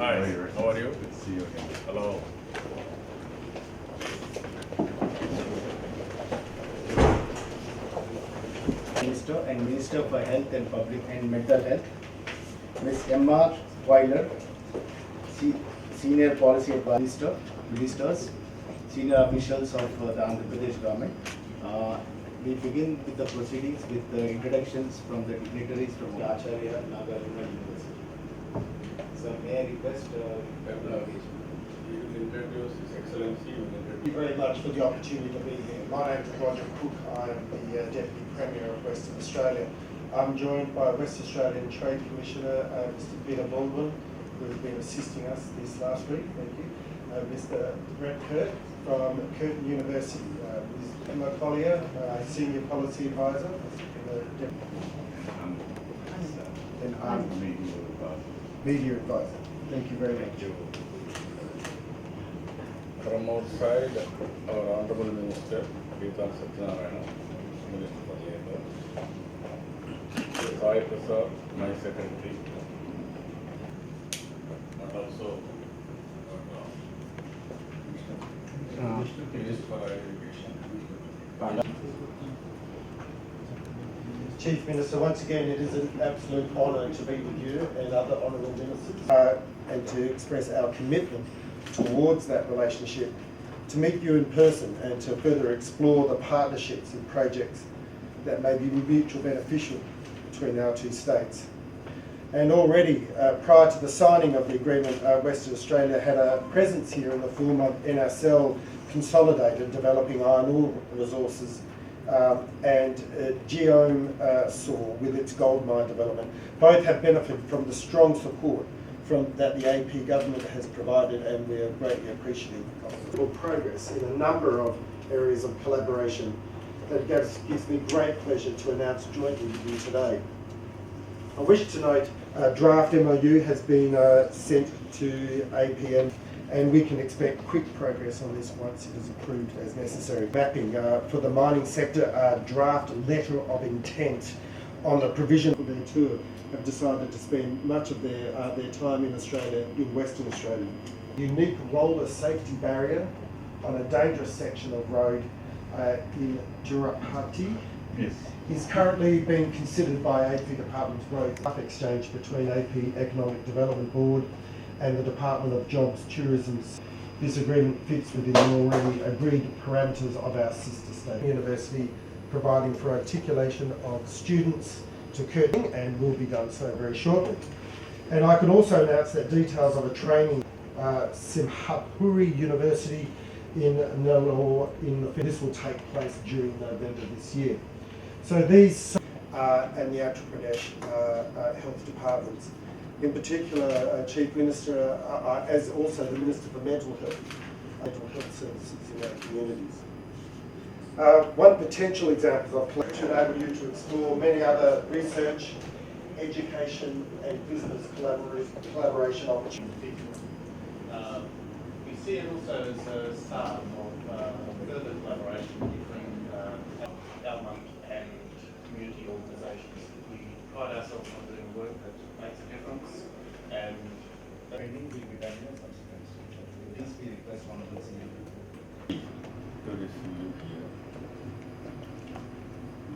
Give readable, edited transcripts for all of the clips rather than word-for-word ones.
Hi, how are you? Good to see you again. Hello. Minister and Minister for Health and Public and Mental Health, Ms. M.R. Weiler, Senior Policy Advisor, Ministers, Senior Officials of the Andhra Pradesh Government. We begin with the proceedings with the introductions from the dignitaries from the Acharya Nagarjuna University. So may I request You will introduce His Excellency. Thank you very much for the opportunity to be here. My name is Roger Cook. I am the Deputy Premier of Western Australia. I'm joined by West Australian Trade Commissioner Mr. Peter Baldwin, who has been assisting us this last week. Thank you. Mr. Brett Kurt from Curtin University. Ms. Emma Collier, Senior Policy Advisor. And I'm Media Advisor. Thank you very much. From outside, our Honorable Minister, Peter Satyanarayana, Minister for Labour, Sai Prasad, my Secretary, and also Minister for Education. Chief Minister, once again, it is an absolute honour to be with you and other honourable ministers and to express our commitment towards that relationship, to meet you in person and to further explore the partnerships and projects that may be mutually beneficial between our two states. And already, prior to the signing of the agreement, Western Australia had a presence here in the form of NSL Consolidated, developing iron ore resources, and Geome Saw with its gold mine development. Both have benefited from the strong support that the AP government has provided, and we are greatly appreciative of progress in a number of areas of collaboration that gives me great pleasure to announce jointly with you today. I wish to note a draft MOU has been sent to APM, and we can expect quick progress on this once it is approved as necessary. Mapping for the mining sector, a draft letter of intent on the provision for their tour have decided to spend much of their time in Australia, in Western Australia. Unique roller safety barrier on a dangerous section of road in Durapati is currently being considered by AP Department's Road Exchange between AP Economic Development Board and the Department of Jobs, Tourism. This agreement fits within the already agreed parameters of our sister state university, providing for articulation of students to Curtin, and will be done so very shortly. And I can also announce that details of a training Simhapuri University in Nellore this will take place during November this year. So these and the Andhra Pradesh health departments, in particular, Chief Minister, as also the Minister for Mental Health Services in our communities. One potential example of collaboration enable you to explore many other research, education and business collaboration opportunities. We see it also as a start of further collaboration between government and community organisations. We pride ourselves on doing work that makes a difference, and training will be done in a subsequent stage. Please we request Honourable Senior.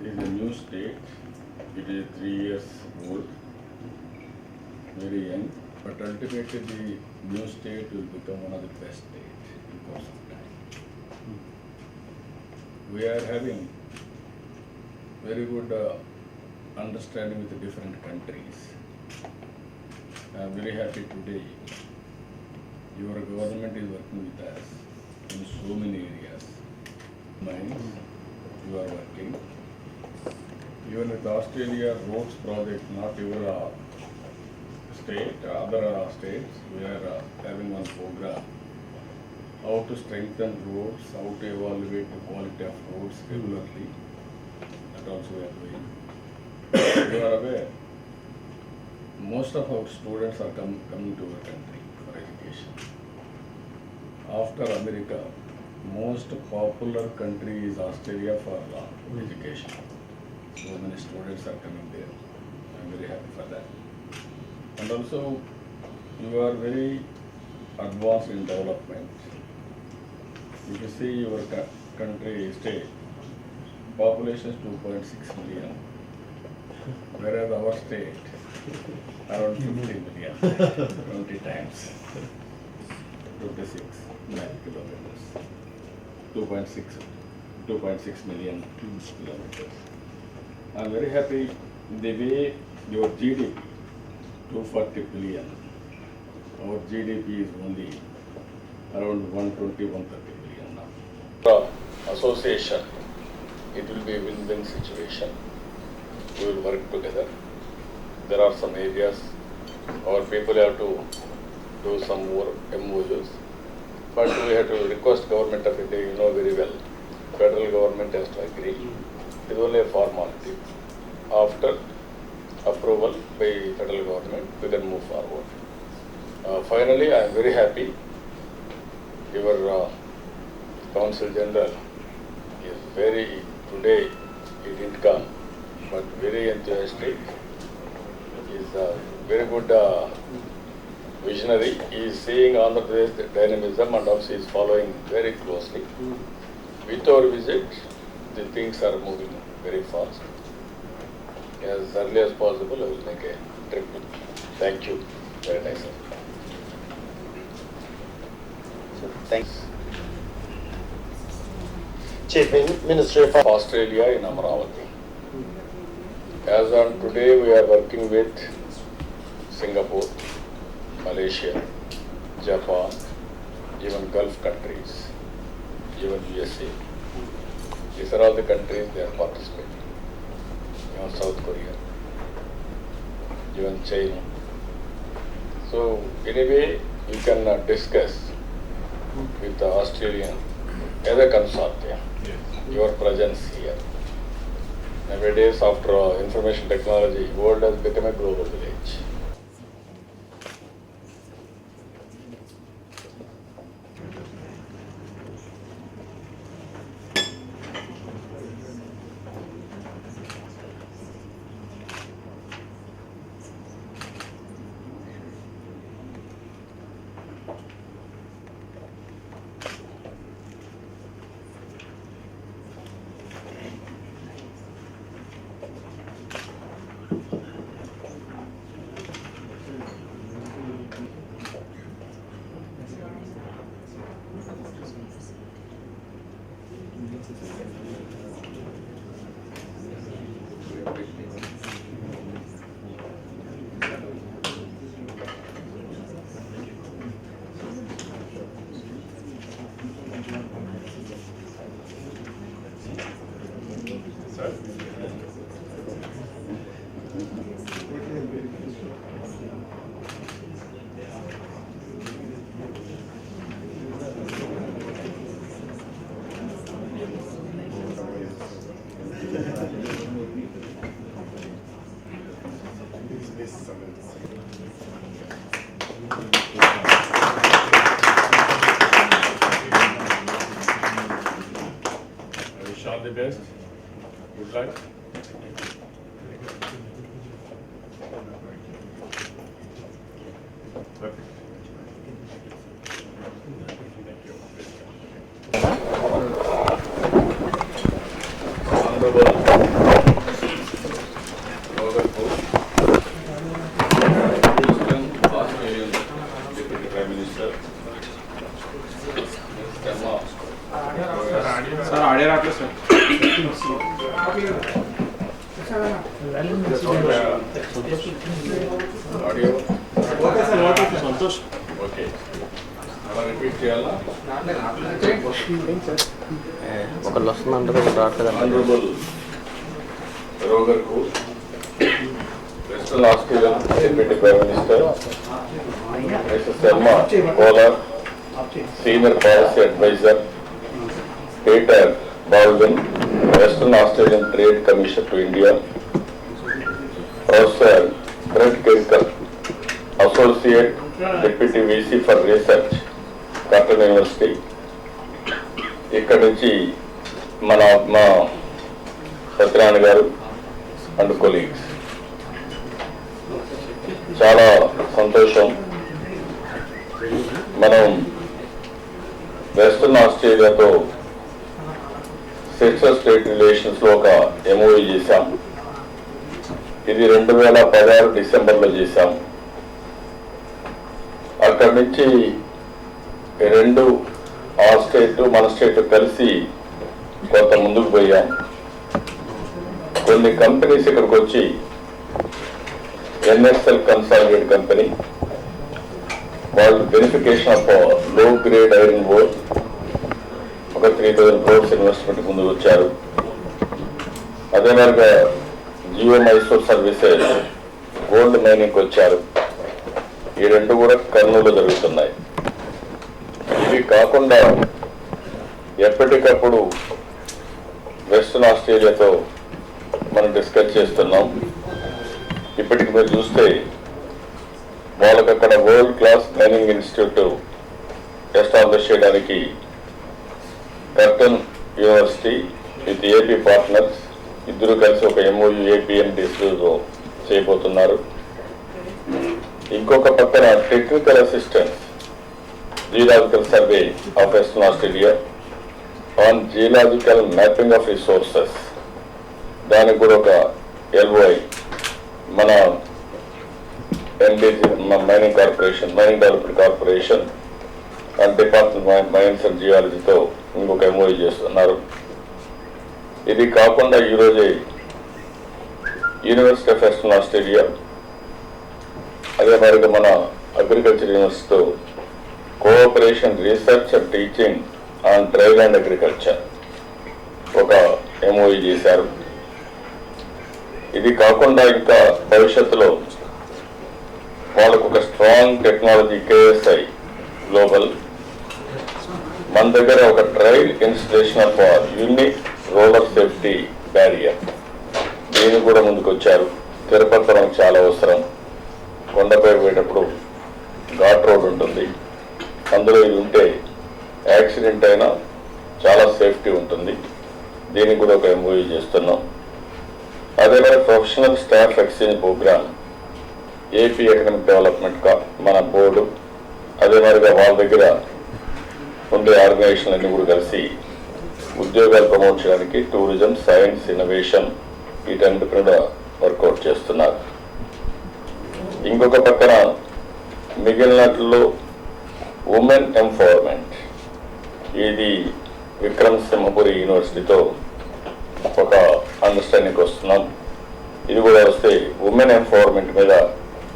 It is a new state. It is 3 years old, very young, but ultimately the new state will become one of the best states in course of time. We are having very good understanding with the different countries. I am very happy today. Your government is working with us in so many areas. Mines, you are working. Even with Australia roads project, not your state, other states, we are having one program. How to strengthen roads, how to evaluate the quality of roads regularly. That also we are doing. You are aware, most of our students are coming to our country for education. After America, most popular country is Australia for education. So many students are coming there. I am very happy for that. And also, You are very advanced in development. If you see your country state, population is 2.6 million, whereas our state around 50 million, 20 times, 56 lakh kilometers, 2.6 million kilometers. I'm very happy the way your GDP, 240 billion, our GDP is only around 120, 130 billion now. The association, it will be a win-win situation. We will work together. There are some areas our people have to do some more MOUs, but we have to request government of India, you know very well, federal government has to agree. It is only a formality. After approval by federal government, we can move forward. Finally, I am very happy your Council General is very, today he didn't come, but very enthusiastic. He is a very good visionary. He is seeing Andhra Pradesh dynamism and also is following very closely. With our visit, the things are moving very fast. As early as possible, I will make a trip. Thank you. Very nice. Thanks. Chief Minister of Australia in Amaravati. As on today, we are working with Singapore, Malaysia, Japan, even Gulf countries, even USA. These are all the countries they are participating. Even South Korea, even China. So anyway, you can discuss with the Australian as a consortium, your presence here. Nowadays, after information technology, world has become a global village. I wish all the best. Good luck. Honorable Australian Deputy Prime Minister, sir आड़े राखले sir audio. Okay sir okay Santosh Okay. అలా repeat చేయాలా? ఒకళ్ళు వస్తుందంటారు ఒకటి రావట్లేదు Honorable Roger Cook, Western Australian Deputy Prime Minister, Mr. Selma Kohler, Senior Policy Advisor, Peter Baldwin, Western Australian Trade Commissioner to India, Professor Brett Kirker, Associate Deputy VC for Research, Cotton University. ఇక్కడ నుంచి మా సత్యనారాయణ గారు and colleagues చాలా సంతోషం మనం western ఆస్ట్రేలియాతో sex state రిలేషన్స్లో ఒక MoU చేశాం. ఇది 2016 డిసెంబర్లో చేశాం. అక్కడి నుంచి రెండు ఆ స్టేట్ మన స్టేట్ కలిసి కొంత ముందుకు పోయాం. కొన్ని కంపెనీస్ ఇక్కడికి వచ్చి ఎన్ఎస్ఎల్ కన్సాలిడేట్ కంపెనీ వాళ్ళు బెనిఫికేషన్ ఆఫ్ లో గ్రేడ్ ఐరన్ ఓర్ ఒక 3,000 crores ఇన్వెస్ట్మెంట్ ముందుకు వచ్చారు. అదే విధంగా జియో మైసూర్ సర్వీసెస్ గోల్డ్ మైనింగ్కి వచ్చారు. ఈ రెండు కూడా కర్నూలు జరుగుతున్నాయి. ఇవి కాకుండా ఎప్పటికప్పుడు వెస్టర్న్ ఆస్ట్రేలియాతో మనం డిస్కస్ చేస్తున్నాం. ఇప్పటికి మీరు చూస్తే వాళ్ళకి అక్కడ world class mining institute establish చేయడానికి Curtin university with AP partners ఇద్దరు కలిసి ఒక ఎంఓయూ ఏపీఎండిస్లో చేయబోతున్నారు. ఇంకొక పక్కన technical assistance geological survey of western Australia on geological mapping of resources దానికి కూడా ఒక ఎల్ఓఐ మన NDG mining corporation mining development corporation and department mines and జియాలజీతో ఇంకొక ఎంఓయూ చేస్తున్నారు. ఇది కాకుండా ఈరోజే యూనివర్సిటీ ఆఫ్ వెస్టర్న్ ఆస్ట్రేలియా అదే మరి మన అగ్రికల్చర్ యూనివర్సిటీతో cooperation research and teaching on dry land agriculture ఒక ఎంఓయూ చేశారు. ఇది కాకుండా ఇంకా భవిష్యత్తులో వాళ్ళకు ఒక స్ట్రాంగ్ టెక్నాలజీ కేఎస్ఐ గ్లోబల్ మన దగ్గర ఒక trial installation of unique roller safety barrier దీన్ని కూడా ముందుకు వచ్చారు. తిరుపతి మనకు చాలా అవసరం. కొండపై పోయేటప్పుడు ఘాట్ రోడ్ ఉంటుంది, అందులో ఇది ఉంటే యాక్సిడెంట్ అయినా చాలా సేఫ్టీ ఉంటుంది. దీనికి కూడా ఒక ఎంఓయూ చేస్తున్నాం. అదే professional staff exchange program AP economic development మన బోర్డు అదే మరిగా వాళ్ళ దగ్గర ఉండే ఆర్గనైజేషన్ అన్ని కూడా కలిసి ఉద్యోగాలు ప్రమోట్ చేయడానికి టూరిజం, సైన్స్, ఇన్నోవేషన్ వీటన్నిటి కూడా వర్కౌట్ చేస్తున్నారు. ఇంకొక పక్కన మిగిలినట్లో ఉమెన్ ఎంపవర్మెంట్ ఇది విక్రమ్ సింహపురి యూనివర్సిటీతో ఒక అండర్స్టాండింగ్ వస్తున్నాం. ఇది కూడా వస్తే ఉమెన్ ఎంపవర్మెంట్ మీద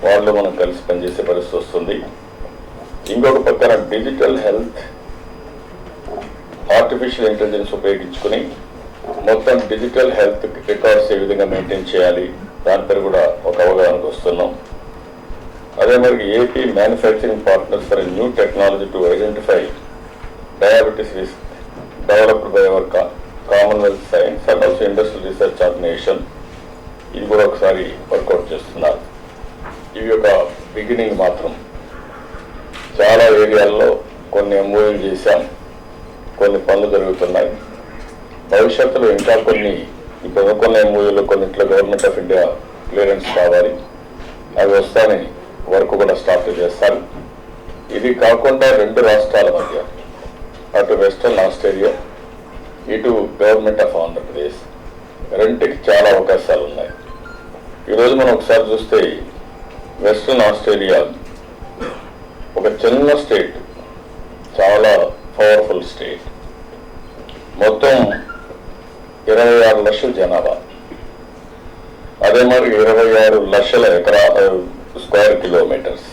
వాళ్ళు మనం కలిసి పనిచేసే పరిస్థితి వస్తుంది. ఇంకొక పక్కన డిజిటల్ హెల్త్ ఆర్టిఫిషియల్ ఇంటెలిజెన్స్ ఉపయోగించుకుని మొత్తం డిజిటల్ హెల్త్ రికార్డ్స్ ఏ విధంగా మెయింటైన్ చేయాలి దానిపై కూడా ఒక అవగాహనకు వస్తున్నాం. అదే మరి AP manufacturing partners for new technology to identify diabetes risk developed by our Commonwealth Science and also Industrial Research Organisation ఇది కూడా ఒకసారి వర్కౌట్ చేస్తున్నారు. ఇవి ఒక బిగినింగ్ మాత్రం. చాలా ఏరియాల్లో కొన్ని ఎంఓయూ చేశాం, కొన్ని పనులు జరుగుతున్నాయి. భవిష్యత్తులో ఇంకా కొన్ని ఇప్పుడు కొన్ని ఎంఓయూలో కొన్నిట్లో గవర్నమెంట్ ఆఫ్ ఇండియా క్లియరెన్స్ కావాలి, అవి వస్తానే వర్క్ కూడా స్టార్ట్ చేస్తారు. ఇది కాకుండా రెండు రాష్ట్రాల మధ్య అటు వెస్టర్న్ ఆస్ట్రేలియా ఇటు గవర్నమెంట్ ఆఫ్ ఆంధ్రప్రదేశ్ రెండుకి చాలా అవకాశాలు ఉన్నాయి. ఈరోజు మనం ఒకసారి చూస్తే వెస్టర్న్ ఆస్ట్రేలియా ఒక చిన్న స్టేట్, చాలా పవర్ఫుల్ స్టేట్. మొత్తం 26 లక్షల జనాభా, అదే మరి 26 లక్షల స్క్వేర్ కిలోమీటర్స్.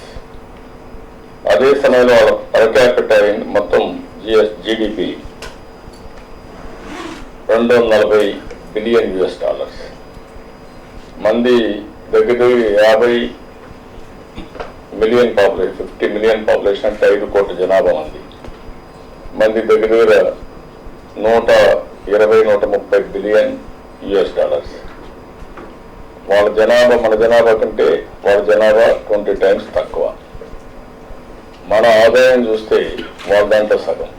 అదే సమయంలో పర్ క్యాపిటల్ మొత్తం జీడిపి $240 బిలియన్. మంది దగ్గర 50 మిలియన్ పాపులేషన్, 50 మిలియన్ పాపులేషన్ అంటే 5 కోట్ల జనాభా మంది దగ్గర $120-130 బిలియన్. వాళ్ళ జనాభా మన జనాభా కంటే వాళ్ళ జనాభా 20 times తక్కువ. మన ఆదాయం చూస్తే వాళ్ళ దాంట్లో సగం.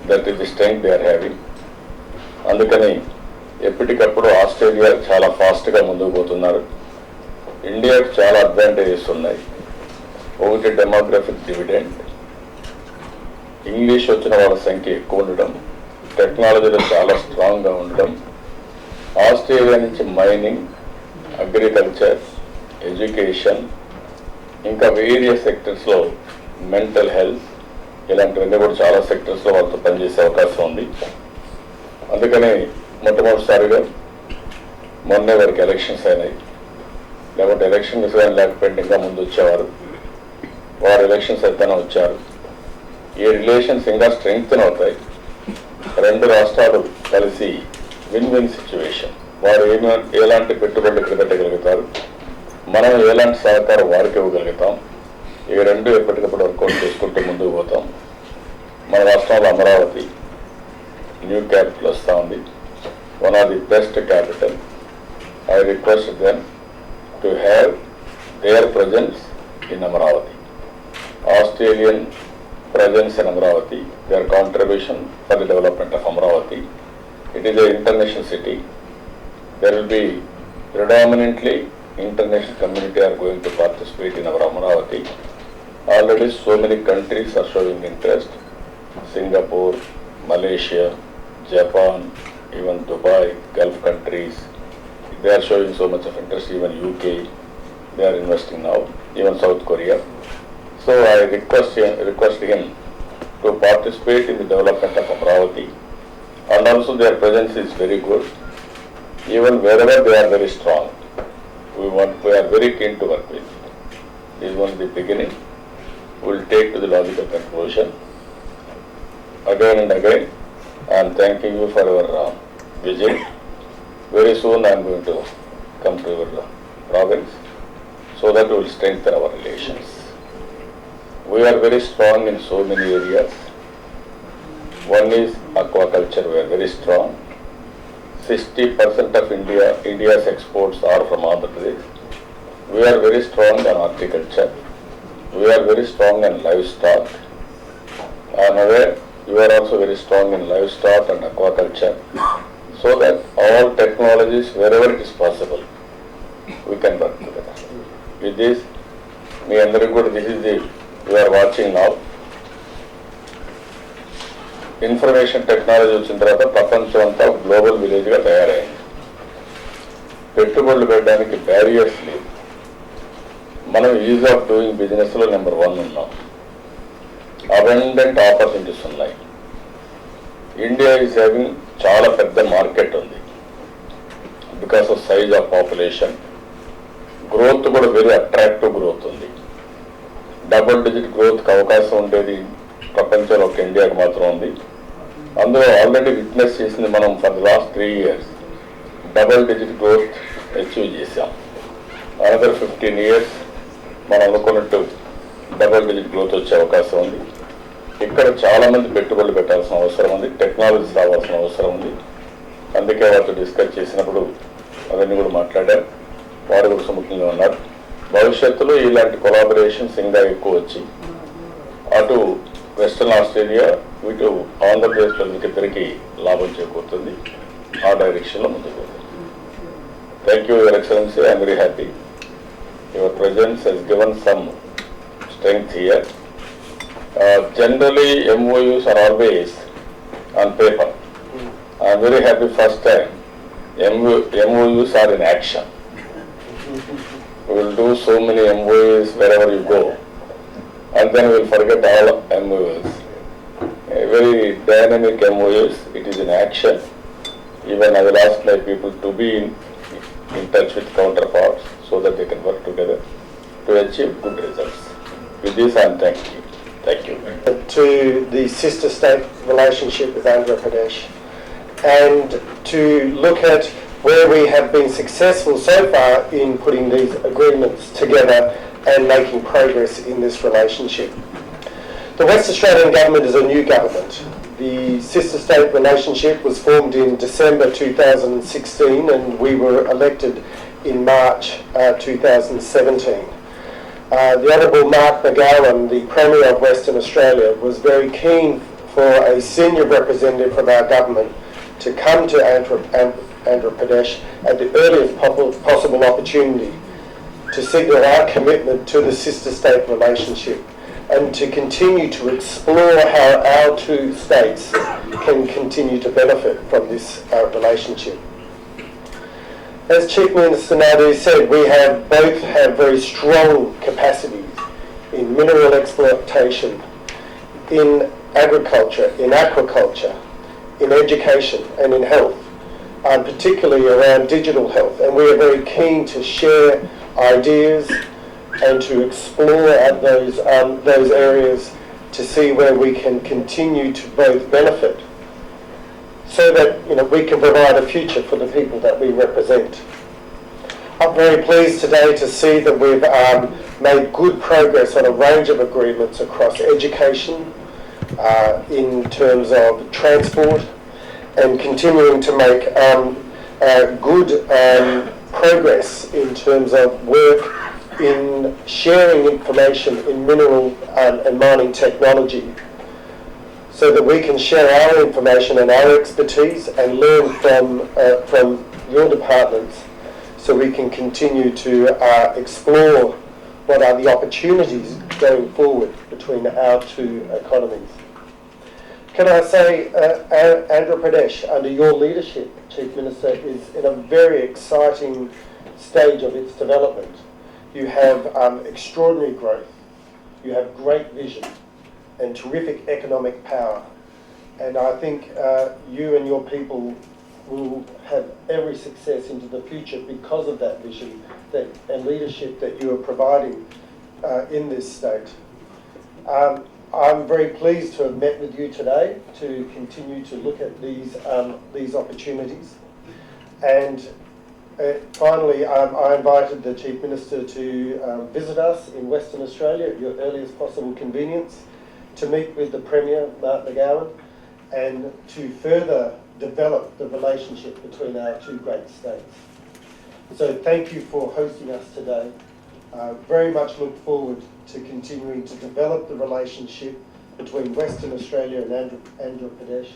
That is the strength they are having. అందుకని ఎప్పటికప్పుడు ఆస్ట్రేలియా చాలా ఫాస్ట్గా ముందుకు పోతున్నారు. ఇండియాకి చాలా అడ్వాంటేజెస్ ఉన్నాయి. ఒకటి డెమోగ్రఫిక్ డివిడెండ్, ఇంగ్లీష్ వచ్చిన వాళ్ళ సంఖ్య ఎక్కువ ఉండడం, టెక్నాలజీలో చాలా స్ట్రాంగ్గా ఉండడం, ఆస్ట్రేలియా నుంచి మైనింగ్, అగ్రికల్చర్, ఎడ్యుకేషన్, ఇంకా వేరియస్ సెక్టర్స్లో మెంటల్ హెల్త్ ఇలాంటివన్నీ కూడా చాలా సెక్టర్స్లో వాళ్ళతో పనిచేసే అవకాశం ఉంది. అందుకని మొట్టమొదటిసారిగా మొన్నే వారికి ఎలక్షన్స్ అయినాయి. లేకపోతే ఎలక్షన్స్ కానీ లేకపోతే ఇంకా ముందు వచ్చేవారు. వారు ఎలక్షన్స్ అయితేనే వచ్చారు. ఈ రిలేషన్స్ ఇంకా స్ట్రెంగ్త్ అవుతాయి. రెండు రాష్ట్రాలు కలిసి విన్ విన్ సిచ్యువేషన్. వారు ఎలాంటి పెట్టుబడులు ఇక్కడ పెట్టగలుగుతారు, మనం ఎలాంటి సహకారం వారికి ఇవ్వగలుగుతాం, ఈ రెండు ఎప్పటికప్పుడు వర్కౌట్ చేసుకుంటూ ముందుకు పోతాం. మన రాష్ట్రంలో అమరావతి న్యూ క్యాపిటల్ వస్తూ ఉంది, one of the best capital. I request them to have their presence in Amaravati. Australian presence in Amravati, their contribution for the development of Amravati. It is an international city. There will be predominantly international community are going to participate in our Amravati. Already so many countries are showing interest. Singapore, Malaysia, Japan, even Dubai, Gulf countries. They are showing so much of interest. Even UK, they are investing now. Even South Korea. So I request him to participate in the development of Amravati, and also their presence is very good. Even wherever they are very strong, we are very keen to work with. This is only the beginning. We will take to the logical conclusion. Again and again, I am thanking you for your visit. Very soon I am going to come to your province so that we will strengthen our relations. We are very strong in so many areas. One is aquaculture, we are very strong. 60% of India's exports are from Andhra Pradesh. We are very strong on horticulture. We are very strong in livestock. I am aware you are also very strong in livestock and aquaculture. So that all technologies, wherever it is possible, we can work together. With this, me and good, this is the you are watching now. Information technology వచ్చిన తర్వాత ప్రపంచం అంతా global విలేజ్గా తయారైంది. పెట్టుబడులు పెట్టడానికి barriers లేవు. మనం is of doing బిజినెస్లో నెంబర్ 1 ఉన్నాం. అబండెంట్ ఆపర్చునిటీస్ ఉన్నాయి. ఇండియా ఈజ్ హ్యావింగ్ చాలా పెద్ద మార్కెట్ ఉంది. Because of size of population, growth కూడా వెరీ అట్రాక్టివ్ గ్రోత్ ఉంది. డబుల్ డిజిట్ గ్రోత్కి అవకాశం ఉండేది ప్రపంచంలో ఒక ఇండియాకి మాత్రం ఉంది. అందులో ఆల్రెడీ విట్నెస్ చేసింది మనం for the last 3 years double digit growth achieve చేశాం. అనదర్ 15 years మనం అనుకున్నట్టు డబుల్ డిజిట్ గ్రోత్ వచ్చే అవకాశం ఉంది. ఇక్కడ చాలామంది పెట్టుబడులు పెట్టాల్సిన అవసరం ఉంది, టెక్నాలజీస్ రావాల్సిన అవసరం ఉంది. అందుకే వాటితో డిస్కస్ చేసినప్పుడు అవన్నీ కూడా మాట్లాడారు. వారు కూడా సుముఖంగా ఉన్నారు. భవిష్యత్తులో ఇలాంటి కొలాబరేషన్స్ ఇంకా ఎక్కువ వచ్చి అటు వెస్టర్న్ ఆస్ట్రేలియా ఇటు ఆంధ్రప్రదేశ్ ప్రజలకిద్దరికీ లాభం చేకూరుతుంది. ఆ డైరెక్షన్లో ముందుకు పోతుంది. Thank you your excellency. I'm very happy. Your presence has given some strength here. Generally MOUs are always on paper. I'm very happy first time MOUs are in action. We will do so many MOUs wherever you go, and then we will forget all MOUs. A very dynamic MOUs, it is in action. Even I will ask my people to be in touch with counterparts so that they can work together to achieve good results. With this I am thanking you. Thank you. To the sister state relationship with Andhra Pradesh, and to look at where we have been successful so far in putting these agreements together and making progress in this relationship. The West Australian government is a new government. The sister state relationship was formed in December 2016 and we were elected in March 2017. The Honourable Mark McGowan, the Premier of Western Australia, was very keen for a senior representative from our government to come to Andhra Pradesh at the earliest possible opportunity to signal our commitment to the sister state relationship and to continue to explore how our two states can continue to benefit from this relationship. As Chief Minister Naidu said, we both have very strong capacities in mineral exploitation, in agriculture, in aquaculture, in education and in health, particularly around digital health. And we are very keen to share ideas and to explore those areas to see where we can continue to both benefit so that we can provide a future for the people that we represent. I'm very pleased today to see that we've made good progress on a range of agreements across education, in terms of transport, and continuing to make good progress in terms of work in sharing information in mineral and mining technology, so that we can share our information and our expertise and learn from your departments, so we can continue to explore what are the opportunities going forward between our two economies. Can I say Andhra Pradesh, under your leadership, Chief Minister, is in a very exciting stage of its development. You have extraordinary growth, you have great vision and terrific economic power, and I think you and your people will have every success into the future because of that vision and leadership that you are providing in this state. I'm very pleased to have met with you today to continue to look at these opportunities. And finally, I invited the Chief Minister to visit us in Western Australia at your earliest possible convenience, to meet with the Premier, Mark McGowan, and to further develop the relationship between our two great states. So thank you for hosting us today. Very much look forward to continuing to develop the relationship between Western Australia and Andhra Pradesh,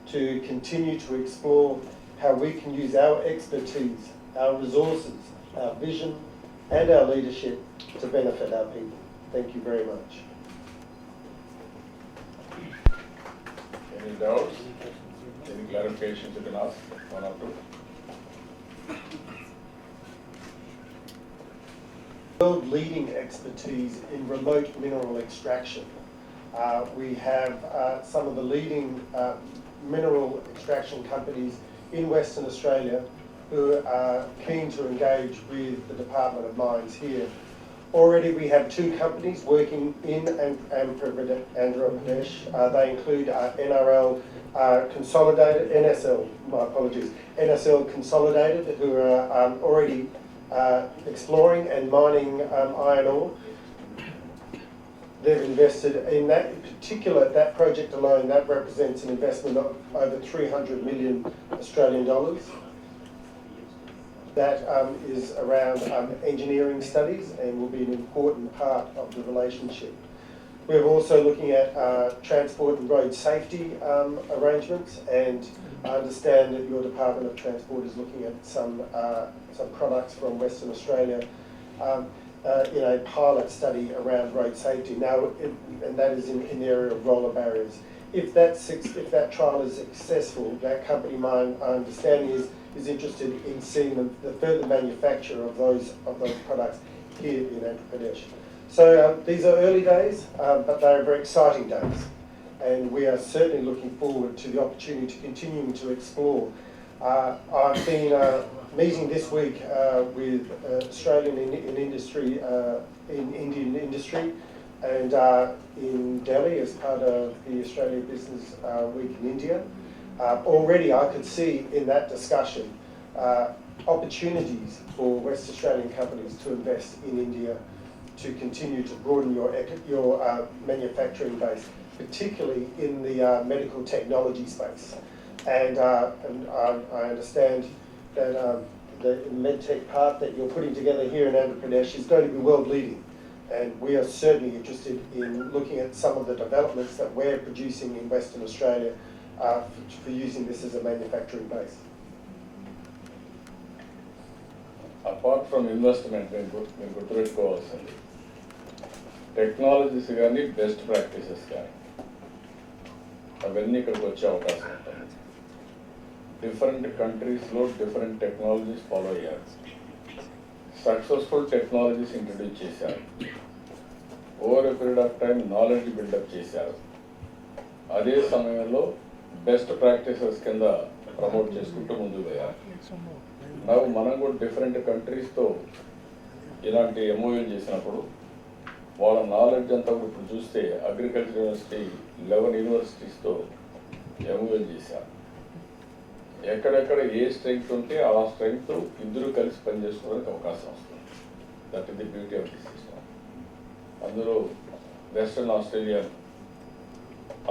to continue to explore how we can use our expertise, our resources, our vision and our leadership to benefit our people. Thank you very much. Any doubts? Any clarifications you can ask? One or two? World-leading expertise in remote mineral extraction. We have some of the leading mineral extraction companies in Western Australia who are keen to engage with the Department of Mines here. Already we have two companies working in Andhra Pradesh. They include NRL Consolidated, NSL, my apologies, NSL Consolidated, who are already exploring and mining iron ore. They've invested in that, in particular, that project alone, that represents an investment of over 300 million Australian dollars. That is around engineering studies and will be an important part of the relationship. We're also looking at transport and road safety arrangements, and I understand that your Department of Transport is looking at some products from Western Australia in a pilot study around road safety. Now, and that is in the area of roller barriers. If that trial is successful, that company, my understanding is interested in seeing the further manufacture of those products here in Andhra Pradesh. So these are early days, but they are very exciting days, and we are certainly looking forward to the opportunity to continuing to explore. I've been meeting this week with Australian in industry, in Indian industry, and in Delhi as part of the Australia Business Week in India. Already I could see in that discussion opportunities for West Australian companies to invest in India, to continue to broaden your manufacturing base, particularly in the medical technology space. And I understand that the medtech part that you're putting together here in Andhra Pradesh is going to be world leading. And we are certainly interested in looking at some of the developments that we're producing in Western Australia for using this as a manufacturing base. Apart from investment, when Guthrie goes, technologies కానీ best practices కానీ అవన్నీ ఇక్కడికి వచ్చే అవకాశం ఉంటుంది. Different కంట్రీస్లో different technologies follow అయ్యారు, successful technologies introduce చేశారు, over a period of time knowledge build up చేశారు. అదే సమయంలో బెస్ట్ ప్రాక్టీసెస్ కింద ప్రమోట్ చేసుకుంటూ ముందుకు పోయారు. మనం కూడా డిఫరెంట్ కంట్రీస్తో ఇలాంటి ఎంఓయూ చేసినప్పుడు వాళ్ళ నాలెడ్జ్ అంతా ఇప్పుడు చూస్తే అగ్రికల్చర్ యూనివర్సిటీ 11 యూనివర్సిటీస్తో ఎంఓయూ చేశారు. ఎక్కడెక్కడ ఏ స్ట్రెంగ్త్ ఉంటే ఆ స్ట్రెంగ్త్ ఇద్దరు కలిసి పనిచేసుకోవడానికి అవకాశం వస్తుంది. That is the beauty of the system. అందులో వెస్టర్న్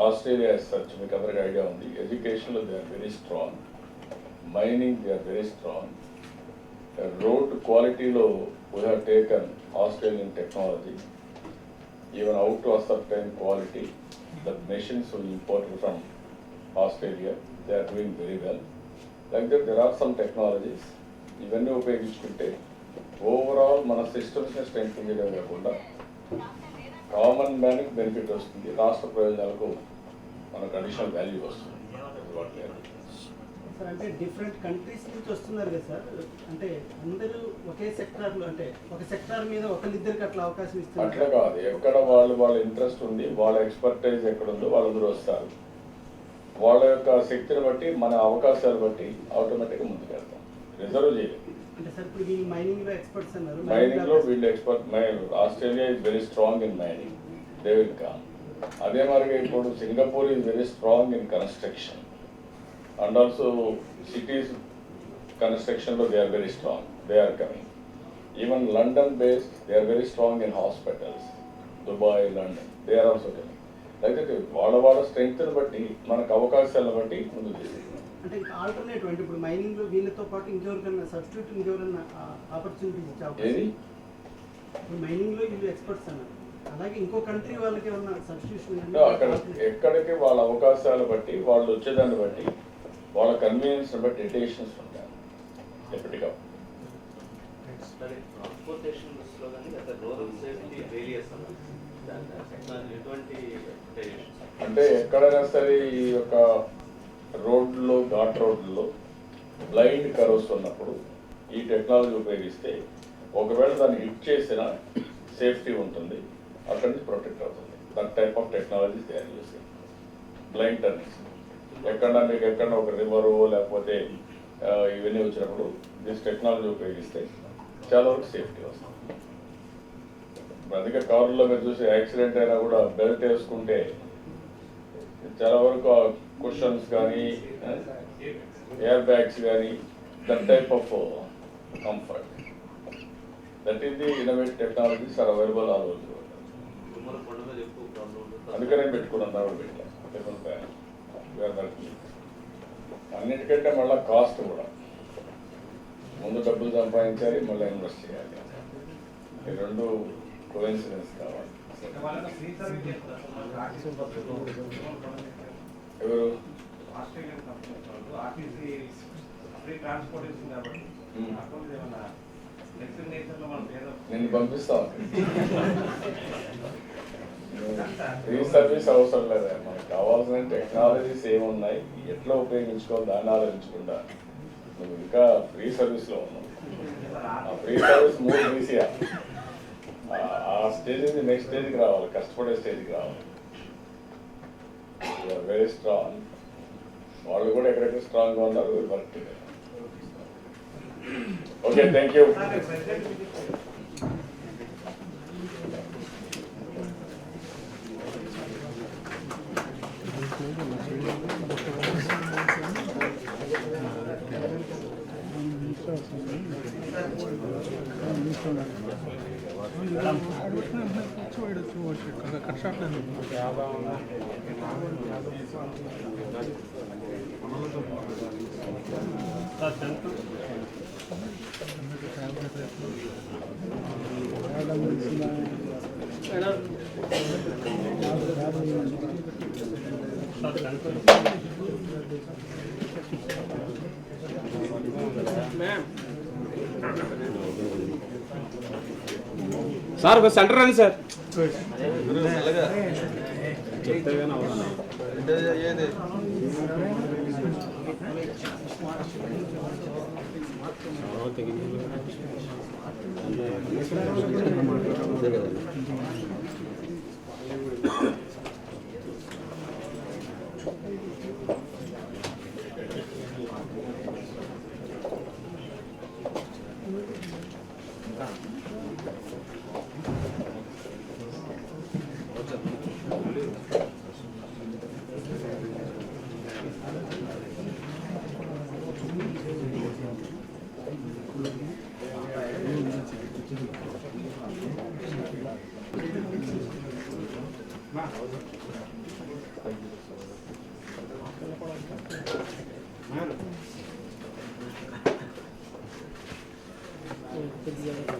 ఆస్ట్రేలియా సచ్ మీకు అందరికీ ఐడియా ఉంది. ఎడ్యుకేషన్లో they are very strong, mining they are very strong, road క్వాలిటీలో we have taken Australian technology even out to a certain quality. The machines we imported from Australia, they are doing very well. Like that, there are some technologies. ఇవన్నీ ఉపయోగించుకుంటే overall మన సిస్టమ్స్ని strength చేయడం కాకుండా common మ్యాన్కి benefit వస్తుంది, రాష్ట్ర ప్రయోజనాలకు మనకు additional value వస్తుంది. సార్ అంటే డిఫరెంట్ కంట్రీస్ నుంచి వస్తున్నారు కదా సార్, అంటే అందరూ ఒకే సెక్టార్లో అంటే ఒక సెక్టార్ మీద ఒకరిద్దరికి అట్లా అవకాశం ఇస్తున్నారు. అట్లా కాదు, ఎక్కడ వాళ్ళ ఇంట్రెస్ట్ ఉంది, వాళ్ళ ఎక్స్పర్టైజ్ ఎక్కడ ఉందో వాళ్ళందరూ వస్తారు. వాళ్ళ యొక్క శక్తిని బట్టి మన అవకాశాలు బట్టి ఆటోమేటిక్గా ముందుకు వెళ్తాం. రిజర్వ్ చేయలేదు. అంటే సార్ ఇప్పుడు వీళ్ళు మైనింగ్ లో ఎక్స్పర్ట్స్ అన్నారు. మైనింగ్ లో వీళ్ళు expert. Australia is very strong in mining, they will come. అదే మరిగా ఇప్పుడు Singapore is very strong in construction and also cities construction lo they are very strong, they are coming. Even London based, they are very strong in hospitals, Dubai, London, they are also coming. Like that వాళ్ళ strength ని బట్టి మనకు అవకాశాలను బట్టి ముందుకు తీసుకెళ్తాం. అంటే alternative అంటే ఇప్పుడు మైనింగ్ లో వీళ్ళతో పాటు ఇంకెవరికన్నా సబ్స్టిట్యూట్ ఇంకెవరన్నా ఆపర్చునిటీస్ ఇచ్చే అవకాశం. ఇప్పుడు మైనింగ్ లో వీళ్ళు ఎక్స్పర్ట్స్ అన్నారు, అలాగే ఇంకో కంట్రీ వాళ్ళకి ఏమన్నా సబ్స్టిట్యూషన్ అక్కడ ఎక్కడికి వాళ్ళ అవకాశాలు బట్టి వాళ్ళు వచ్చేదాన్ని బట్టి వాళ్ళ కన్వీనియన్స్ బట్టి ఎడ్యుకేషన్స్ ఉంటాయి ఎప్పటికప్పుడు. ట్రాన్స్పోర్టేషన్ లో కానీ లేదా రూరల్ సేఫ్టీ వేరియస్ అంటే ఎక్కడైనా సరే ఈ యొక్క రోడ్లో ఘాట్ రోడ్లలో బ్లైండ్ కర్వ్స్ ఉన్నప్పుడు ఈ టెక్నాలజీ ఉపయోగిస్తే ఒకవేళ దాన్ని హిట్ చేసినా సేఫ్టీ ఉంటుంది, అక్కడి నుంచి ప్రొటెక్ట్ అవుతుంది. దట్ టైప్ ఆఫ్ టెక్నాలజీస్ తయారు చేసి బ్లైండ్ టర్నింగ్స్ ఎక్కడ మీకు ఎక్కడ ఒక రివరు లేకపోతే ఇవన్నీ వచ్చినప్పుడు దిస్ టెక్నాలజీ ఉపయోగిస్తే చాలా వరకు సేఫ్టీ వస్తుంది. అందుకే కార్లో మీరు చూసి యాక్సిడెంట్ అయినా కూడా బెల్ట్ వేసుకుంటే చాలా వరకు కుషన్స్ కానీ ఎయిర్ బ్యాగ్స్ కానీ that type of comfort, that is the innovative technologies are available all over. అందుకనే పెట్టుకున్నాను దాని పెట్టాను. అన్నిటికంటే మళ్ళీ కాస్ట్ కూడా, ముందు డబ్బులు సంపాదించాలి, మళ్ళీ ఇన్వెస్ట్ చేయాలి. ఈ రెండు కోఇన్సిడెన్స్ కావాలి. ఎవరు నేను పంపిస్తాను. ఫ్రీ సర్వీస్ అవసరం లేదా, మనకు కావాల్సిన టెక్నాలజీస్ ఏమున్నాయి, ఎట్లా ఉపయోగించుకోవాలి దాన్ని ఆలోచించకుండా నువ్వు ఇంకా ఫ్రీ సర్వీస్లో ఉన్నావు. ఆ ఫ్రీ సర్వీస్ మూడు తీసియా, ఆ స్టేజ్ నుంచి నెక్స్ట్ స్టేజ్కి రావాలి, కష్టపడే స్టేజ్కి రావాలి. You are very strong. వాళ్ళు కూడా ఎక్కడెక్కడ స్ట్రాంగ్గా ఉన్నారు, work. Okay, thank you. Sir ఒక సెంటర్ రండి సార్ చెప్తే కానీ అవసరం కొద్దిగా